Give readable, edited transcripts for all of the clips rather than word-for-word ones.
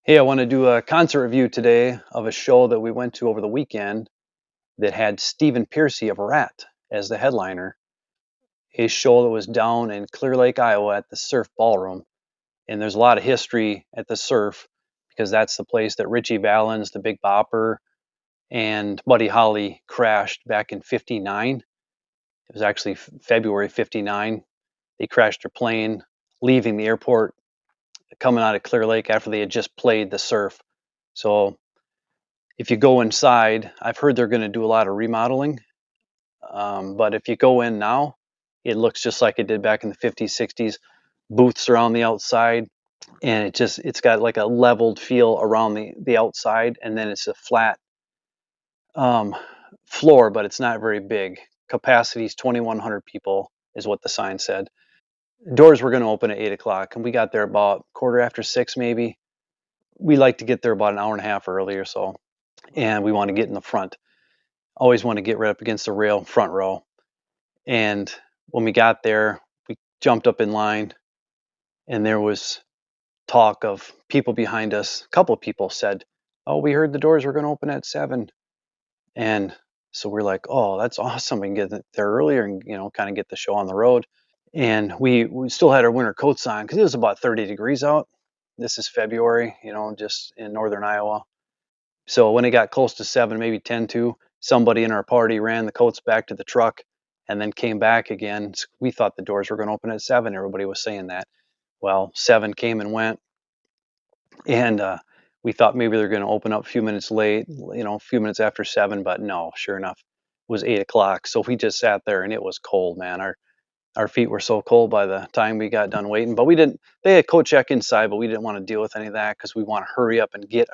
Hey, I want to do a concert review today of a show that we went to over the weekend that had Stephen Pearcy of Ratt as the headliner. A show that was down in Clear Lake, Iowa at the Surf Ballroom. And there's a lot of history at the Surf because that's the place that Richie Valens, the Big Bopper, and Buddy Holly crashed back in '59. It was actually February '59. They crashed their plane leaving the airport coming out of Clear Lake after they had just played the Surf. So if you go inside, I've heard they're going to do a lot of remodeling. But if you go in now, it looks just like it did back in the '50s, '60s. Booths are on the outside, and it's got like a leveled feel around the outside, and then it's a flat um, floor, but it's not very big. Capacity is 2,100 people, is what the sign said. Doors were going to open at 8 o'clock, and we got there about quarter after 6, maybe. We like to get there about an hour and a half early or so, and we want to get in the front. Always want to get right up against the rail, front row. And when we got there, we jumped up in line, and there was talk of people behind us. A couple of people said, "Oh, we heard the doors were going to open at 7." And so we're like, "Oh, that's awesome. We can get there earlier and kind of get the show on the road." And we still had our winter coats on because it was about 30 degrees out. This is February, just in northern Iowa. So when it got close to 7, maybe 10 to, somebody in our party ran the coats back to the truck and then came back again. We thought the doors were going to open at 7. Everybody was saying that. Well, 7 came and went, and we thought maybe they're going to open up a few minutes late, a few minutes after 7, but no, sure enough, it was 8 o'clock. So we just sat there, and it was cold, man. Our feet were so cold by the time we got done waiting. But we didn't. They had coat check inside, but we didn't want to deal with any of that because we want to hurry up and get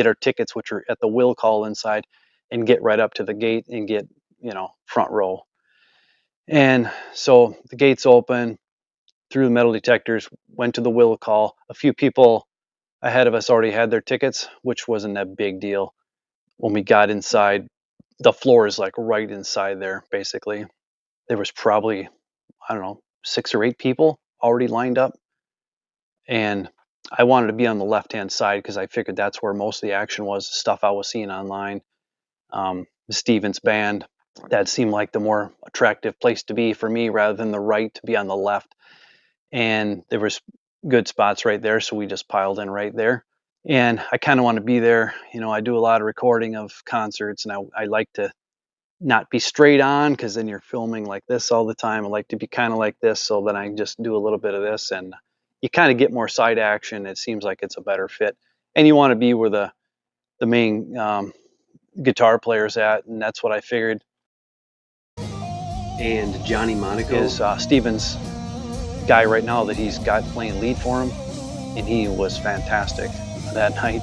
our tickets, which are at the will call inside, and get right up to the gate and get front row. And so the gates open, through the metal detectors, went to the will call. A few people ahead of us already had their tickets, which wasn't a big deal. When we got inside, the floor is like right inside there, basically. There was probably, I don't know, 6 or 8 people already lined up. And I wanted to be on the left-hand side because I figured that's where most of the action was, the stuff I was seeing online. The Stevens band, that seemed like the more attractive place to be for me rather than the right, to be on the left. And there was good spots right there, so we just piled in right there. And I kind of want to be there. I do a lot of recording of concerts, and I like to not be straight on because then you're filming like this all the time. I like to be kind of like this, so then I just do a little bit of this, and you kind of get more side action. It seems like it's a better fit, and you want to be where the main guitar player's at, and that's what I figured. And Johnny Monaco Is Stevens guy right now that he's got playing lead for him, and he was fantastic that night.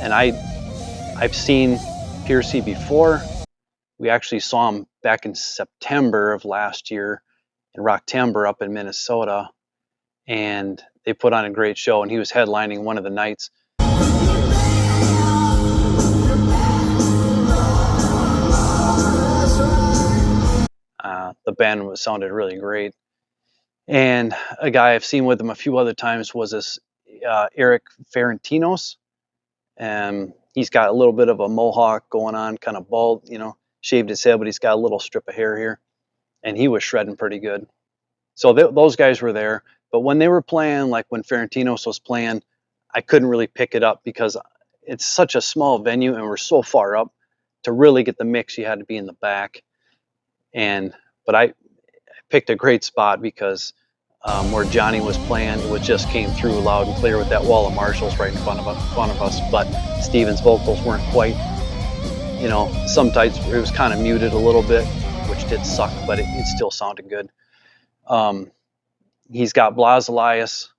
And I've seen Pearcy before. We actually saw him back in September of last year in Rocktember up in Minnesota, and they put on a great show, and he was headlining one of the nights. The band sounded really great. And a guy I've seen with him a few other times was this Eric Ferentinos. And he's got a little bit of a mohawk going on, kind of bald, shaved his head, but he's got a little strip of hair here. And he was shredding pretty good. So those guys were there. But when they were playing, like when Ferentinos was playing, I couldn't really pick it up because it's such a small venue and we're so far up. To really get the mix, you had to be in the back. But I picked a great spot because where Johnny was playing, it just came through loud and clear with that wall of Marshalls right in front of us. But Stevens' vocals weren't quite, sometimes it was kind of muted a little bit, which did suck, but it still sounded good. He's got Blas Elias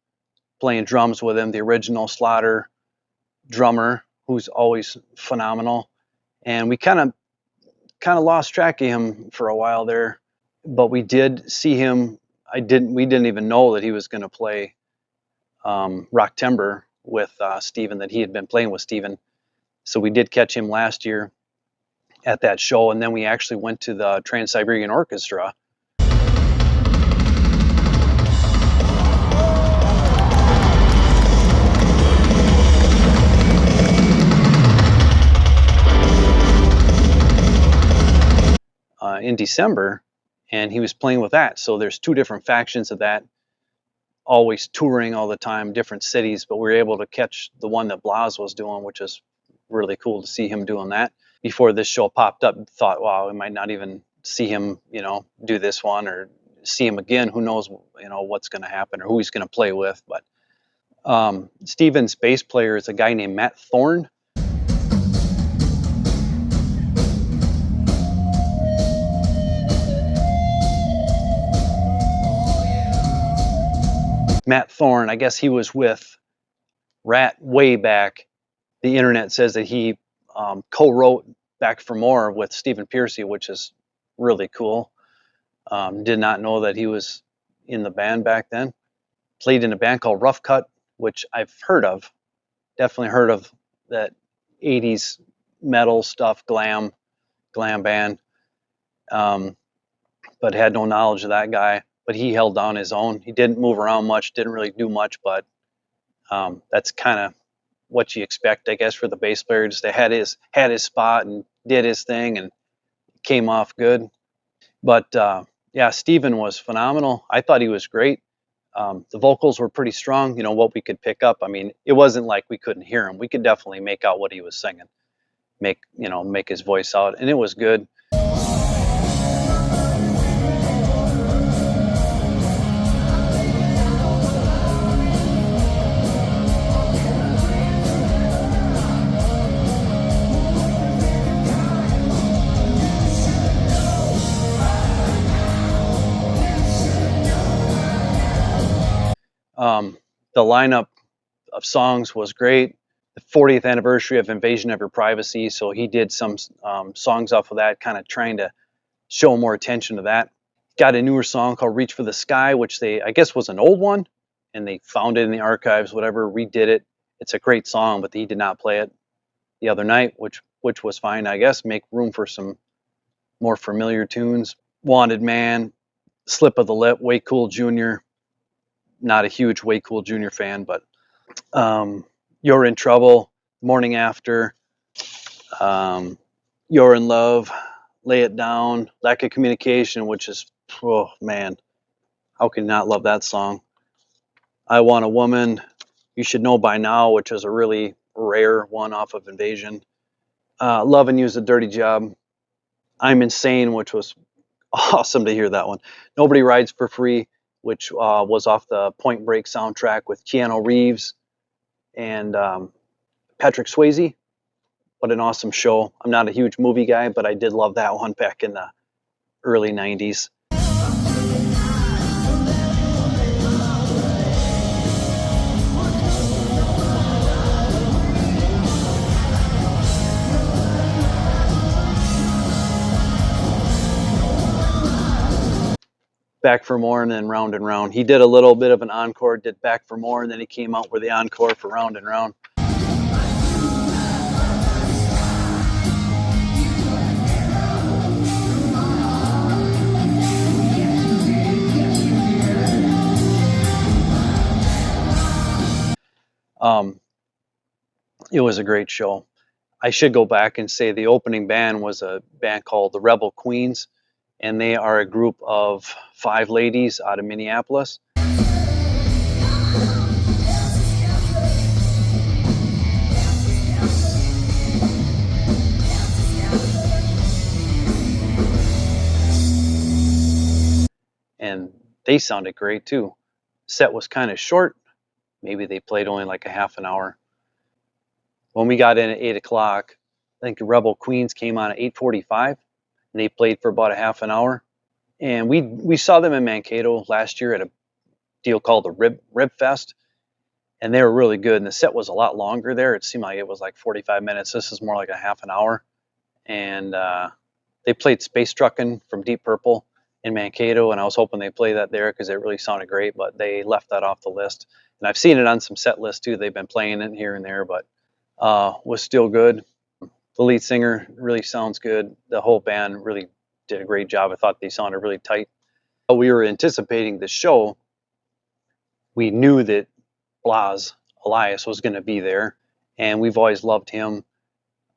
playing drums with him, the original Slaughter drummer, who's always phenomenal. And we kind of lost track of him for a while there, but we did see him. We didn't even know that he was going to play Rocktember with Stephen, that he had been playing with Stephen. So we did catch him last year at that show, and then we actually went to the Trans-Siberian Orchestra. in December, and he was playing with that. So there's two different factions of that, always touring all the time, different cities. But we were able to catch the one that Blas was doing, which is really cool to see him doing that. Before this show popped up, thought, wow, we might not even see him, do this one or see him again. Who knows, what's going to happen or who he's going to play with. But Steven's bass player is a guy named Matt Thorne. Matt Thorne, I guess he was with Ratt way back. The internet says that he co-wrote Back for More with Stephen Pearcy, which is really cool. Did not know that he was in the band back then. Played in a band called Rough Cut, which I've heard of. Definitely heard of that 80s metal stuff, glam band. But had no knowledge of that guy. But he held down his own. He didn't move around much, didn't really do much, but that's kind of what you expect, I guess, for the bass player. Just had his spot and did his thing and came off good. But yeah, Stephen was phenomenal. I thought he was great. The vocals were pretty strong, what we could pick up. I mean, it wasn't like we couldn't hear him. We could definitely make out what he was singing, make his voice out, and it was good. The lineup of songs was great. The 40th anniversary of Invasion of Your Privacy, so he did some songs off of that, kind of trying to show more attention to that. Got a newer song called Reach for the Sky, which I guess was an old one, and they found it in the archives, whatever, redid it. It's a great song, but he did not play it the other night, which was fine, I guess. Make room for some more familiar tunes. Wanted Man, Slip of the Lip, Way Cool Jr. Not a huge Way Cool Jr. fan, but You're in Trouble, Morning After, You're in Love, Lay It Down, Lack of Communication, which is, oh man, how can you not love that song? I Want a Woman, You Should Know by Now, which is a really rare one off of Invasion. Lovin' You's a Dirty Job. I'm Insane, which was awesome to hear that one. Nobody Rides for Free, which was off the Point Break soundtrack with Keanu Reeves and Patrick Swayze. What an awesome show. I'm not a huge movie guy, but I did love that one back in the early 90s. Back for More and then Round and Round. He did a little bit of an encore, did Back for More, and then he came out with the encore for Round and Round. It was a great show. I should go back and say the opening band was a band called the Rebel Queens, and they are a group of 5 ladies out of Minneapolis. And they sounded great too. Set was kind of short. Maybe they played only like a half an hour. When we got in at 8 o'clock, I think the Rebel Queens came on at 8:45, and they played for about a half an hour. And we saw them in Mankato last year at a deal called the Rib Fest, and they were really good. And the set was a lot longer there. It seemed like it was like 45 minutes. This is more like a half an hour. And they played Space Truckin' from Deep Purple in Mankato, and I was hoping they'd play that there because it really sounded great, but they left that off the list. And I've seen it on some set lists too. They've been playing it here and there, but was still good. The lead singer really sounds good. The whole band really did a great job. I thought they sounded really tight. We were anticipating the show. We knew that Blas Elias was going to be there, and we've always loved him.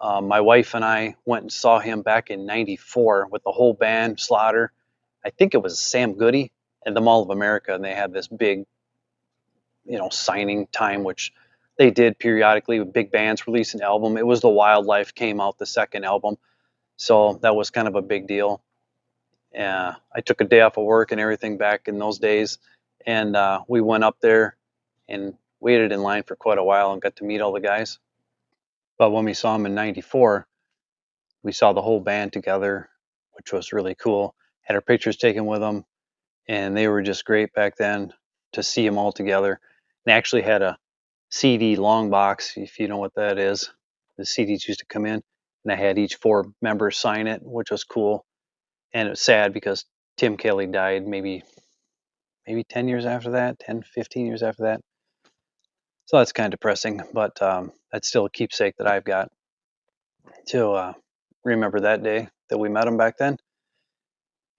My wife and I went and saw him back in '94 with the whole band, Slaughter. I think it was Sam Goody at the Mall of America, and they had this big, signing time, which they did periodically with big bands release an album. It was the Wildlife came out, the second album, so that was kind of a big deal. I took a day off of work and everything back in those days, and we went up there and waited in line for quite a while and got to meet all the guys. But when we saw him in '94, we saw the whole band together, which was really cool. Had our pictures taken with them, and they were just great back then to see them all together. They actually had a CD long box, if you know what that is. The CDs used to come in, and I had each four members sign it, which was cool. And it was sad because Tim Kelly died maybe 10 years after that, 10, 15 years after that. So that's kind of depressing, but that's still a keepsake that I've got to remember that day that we met him back then.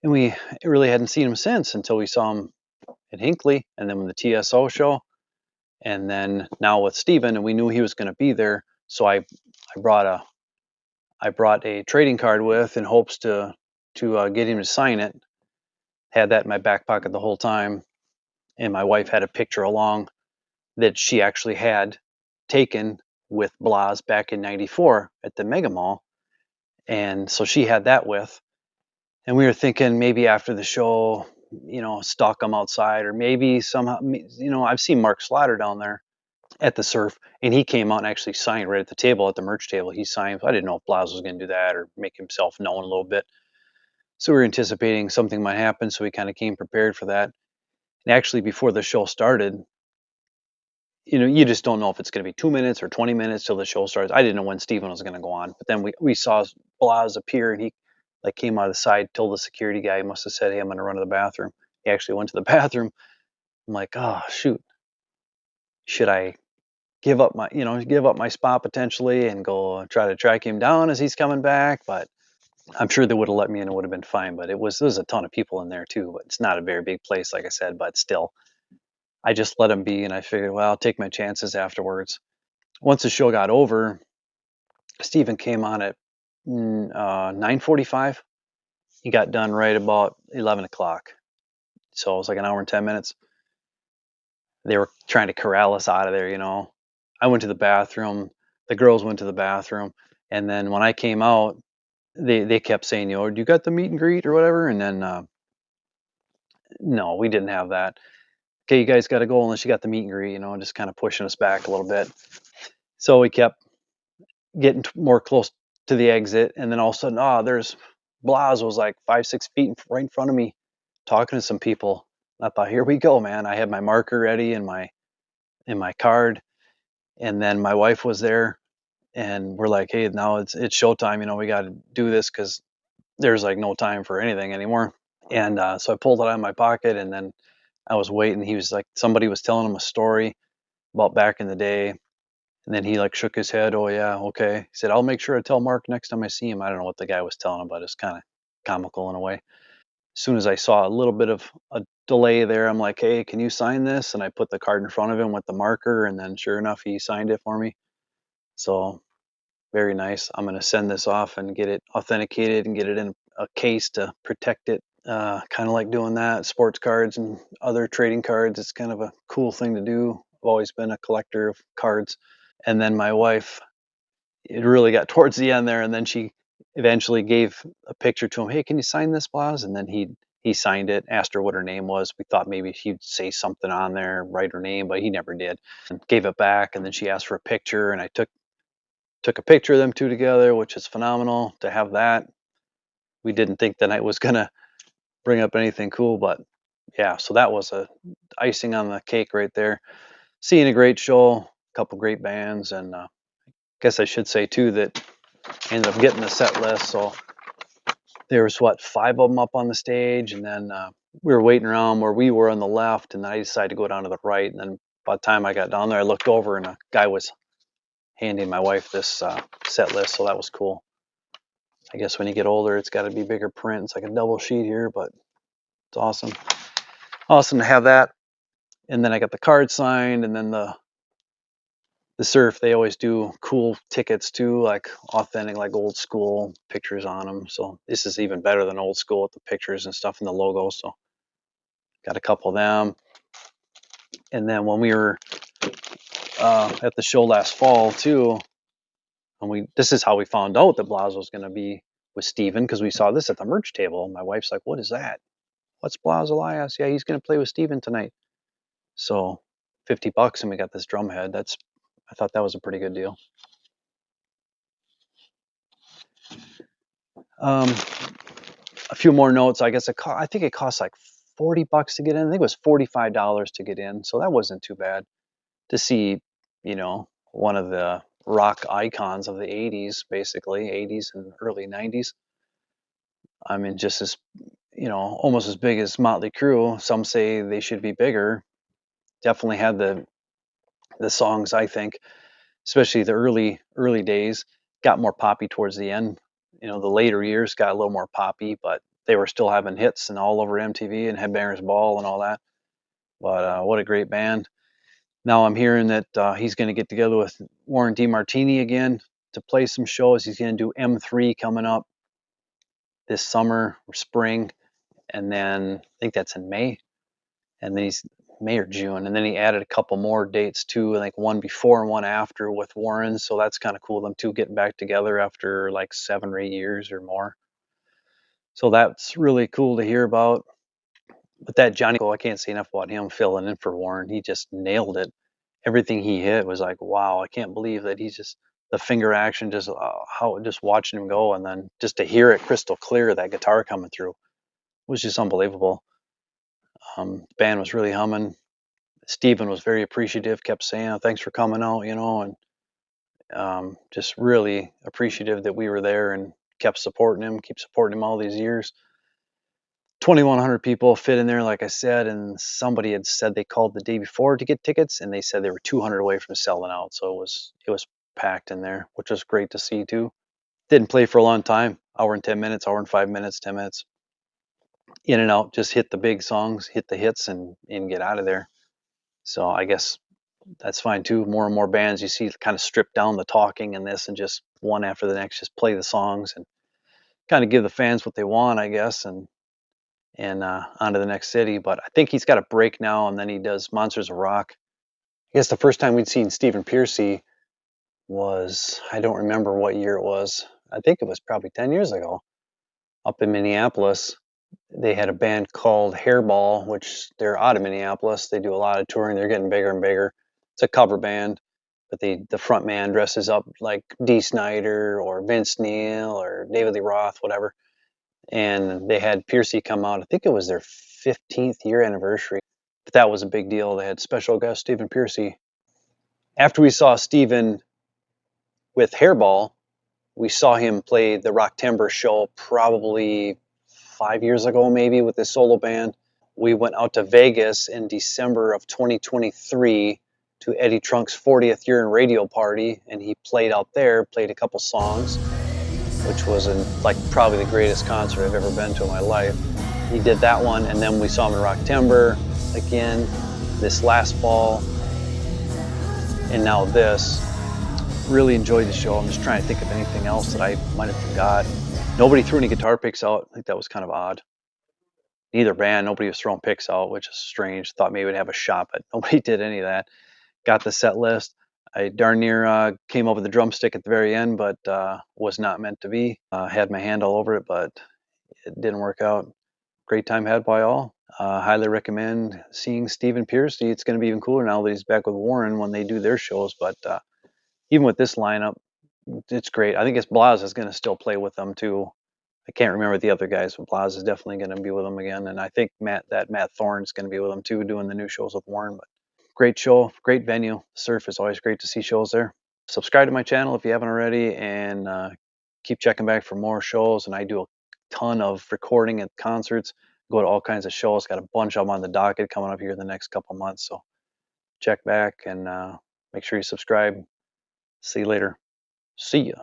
And we really hadn't seen him since until we saw him at Hinckley and then with the TSO show. And then now with Steven, and we knew he was going to be there. So brought a I brought a trading card with in hopes to get him to sign it. Had that in my back pocket the whole time, and my wife had a picture along that she actually had taken with Blas back in '94 at the Mega Mall, and so she had that with. And we were thinking maybe after the show, stalk him outside, or maybe somehow, I've seen Mark Slaughter down there at the Surf, and he came out and actually signed right at the table, at the merch table. He signed. I didn't know if Blas was going to do that or make himself known a little bit. So we were anticipating something might happen, so we kind of came prepared for that. And actually, before the show started, you just don't know if it's going to be 2 minutes or 20 minutes till the show starts. I didn't know when Steven was going to go on, but then we saw Blas appear, and he like came out of the side, told the security guy, he must have said, "Hey, I'm going to run to the bathroom." He actually went to the bathroom. I'm like, oh shoot, should I give up my spot potentially and go try to track him down as he's coming back? But I'm sure they would have let me in. It would have been fine. But there's a ton of people in there too. But it's not a very big place, like I said. But still, I just let him be, and I figured, well, I'll take my chances afterwards. Once the show got over, Steven came on at 9:45. He got done right about 11 o'clock. So it was like an hour and 10 minutes. They were trying to corral us out of there. I went to the bathroom. The girls went to the bathroom. And then when I came out, they kept saying, you got the meet and greet or whatever? And then, no, we didn't have that. Okay, you guys got to go unless you got the meet and greet, just kind of pushing us back a little bit. So we kept getting more close to the exit. And then all of a sudden, there's Blas was like 5, 6 feet right in front of me talking to some people. I thought, here we go, man. I had my marker ready and my card. And then my wife was there, and we're like, hey, now it's showtime. We got to do this because there's like no time for anything anymore. And so I pulled it out of my pocket, and then I was waiting. He was like, somebody was telling him a story about back in the day. And then he like shook his head. Oh yeah, okay. He said, I'll make sure to tell Mark next time I see him. I don't know what the guy was telling him, but it's kind of comical in a way. As soon as I saw a little bit of a delay there, I'm like, hey, can you sign this? And I put the card in front of him with the marker, and then sure enough, he signed it for me. So very nice. I'm going to send this off and get it authenticated and get it in a case to protect it. Kind of like doing that. Sports cards and other trading cards. It's kind of a cool thing to do. I've always been a collector of cards. And then my wife, it really got towards the end there, and then she eventually gave a picture to him. Hey, can you sign this, Blas? And then he signed it. Asked her what her name was. We thought maybe he'd say something on there, write her name, but he never did. And gave it back, and then she asked for a picture, and I took a picture of them two together, which is phenomenal to have that. We didn't think the night was gonna bring up anything cool, but yeah, so that was a icing on the cake right there. Seeing a great show, a couple great bands, and guess I should say too that I ended up getting the set list. So there was five of them up on the stage, and then we were waiting around where we were on the left, and then I decided to go down to the right. And then by the time I got down there, I looked over, and a guy was handing my wife this set list, so that was cool. I guess when you get older, it's got to be bigger print. It's like a double sheet here, but it's awesome. Awesome to have that. And then I got the card signed, and then the Surf, they always do cool tickets too, like authentic, like old school pictures on them. So this is even better than old school with the pictures and stuff and the logo. So got a couple of them. And then when we were at the show last fall too, and this is how we found out that Blas was going to be with Stephen, because we saw this at the merch table. My wife's like, "What is that? What's Blas Elias? Yeah, he's going to play with Stephen tonight." So $50, and we got this drum head. I thought that was a pretty good deal. Um, a few more notes. I guess I think it cost like $40 to get in. I think it was $45 to get in, so that wasn't too bad to see. One of the rock icons of the '80s, basically '80s and early '90s. I mean, just as almost as big as Motley Crue. Some say they should be bigger. Definitely had the songs, I think, especially the early days, got more poppy towards the end. The later years got a little more poppy, but they were still having hits and all over MTV and Headbangers Ball and all that. But what a great band. Now I'm hearing that he's going to get together with Warren DeMartini again to play some shows. He's going to do M3 coming up this summer or spring, and then I think that's in May, and then he's May or June, and then he added a couple more dates too, like one before and one after with Warren. So that's kind of cool. Them two getting back together after like 7 or 8 years or more. So that's really cool to hear about. But that Johnny, I can't say enough about him filling in for Warren. He just nailed it. Everything he hit was like, wow, I can't believe that he's just the finger action, just how just watching him go, and then just to hear it crystal clear, that guitar coming through was just unbelievable. The band was really humming. Stephen was very appreciative, kept saying, "Oh, thanks for coming out," and just really appreciative that we were there and kept keep supporting him all these years. 2,100 people fit in there, like I said, and somebody had said they called the day before to get tickets, and they said they were 200 away from selling out. So it was packed in there, which was great to see too. Didn't play for a long time, hour and 10 minutes, hour and 5 minutes, 10 minutes, in and out. Just hit the big songs, hit the hits, and get out of there. So I guess that's fine too. More and more bands you see kind of strip down the talking in this and just one after the next, just play the songs and kind of give the fans what they want, I guess, and on to the next city. But I think he's got a break now, and then he does Monsters of Rock. I guess the first time we'd seen Stephen Pearcy was, I don't remember what year it was. I think it was probably 10 years ago up in Minneapolis. They had a band called Hairball, which they're out of Minneapolis. They do a lot of touring. They're getting bigger and bigger. It's a cover band, but the front man dresses up like Dee Snider or Vince Neil or David Lee Roth, whatever. And they had Pearcy come out. I think it was their 15th year anniversary. But that was a big deal. They had special guest Stephen Pearcy. After we saw Stephen with Hairball, we saw him play the Rocktember show probably 5 years ago, maybe, with his solo band. We went out to Vegas in December of 2023 to Eddie Trunk's 40th year in radio party, and he played out there, played a couple songs, which was like probably the greatest concert I've ever been to in my life. He did that one, and then we saw him in Rocktember again this last fall, and now this. Really enjoyed the show. I'm just trying to think of anything else that I might have forgot. Nobody threw any guitar picks out. I think that was kind of odd. Neither band, nobody was throwing picks out, which is strange. Thought maybe we'd have a shot, but nobody did any of that. Got the set list. I darn near came up with a drumstick at the very end, but was not meant to be. Had my hand all over it, but it didn't work out. Great time had by all. Highly recommend seeing Stephen Pearcy. It's going to be even cooler now that he's back with Warren when they do their shows. But even with this lineup, it's great. I think it's Blas is going to still play with them too. I can't remember the other guys, but Blas is definitely going to be with them again. And I think Matt Thorne is going to be with them too, doing the new shows with Warren. But great show, great venue. Surf is always great to see shows there. Subscribe to my channel if you haven't already, and keep checking back for more shows. And I do a ton of recording at concerts, go to all kinds of shows. Got a bunch of them on the docket coming up here in the next couple months. So check back and make sure you subscribe. See you later. See ya.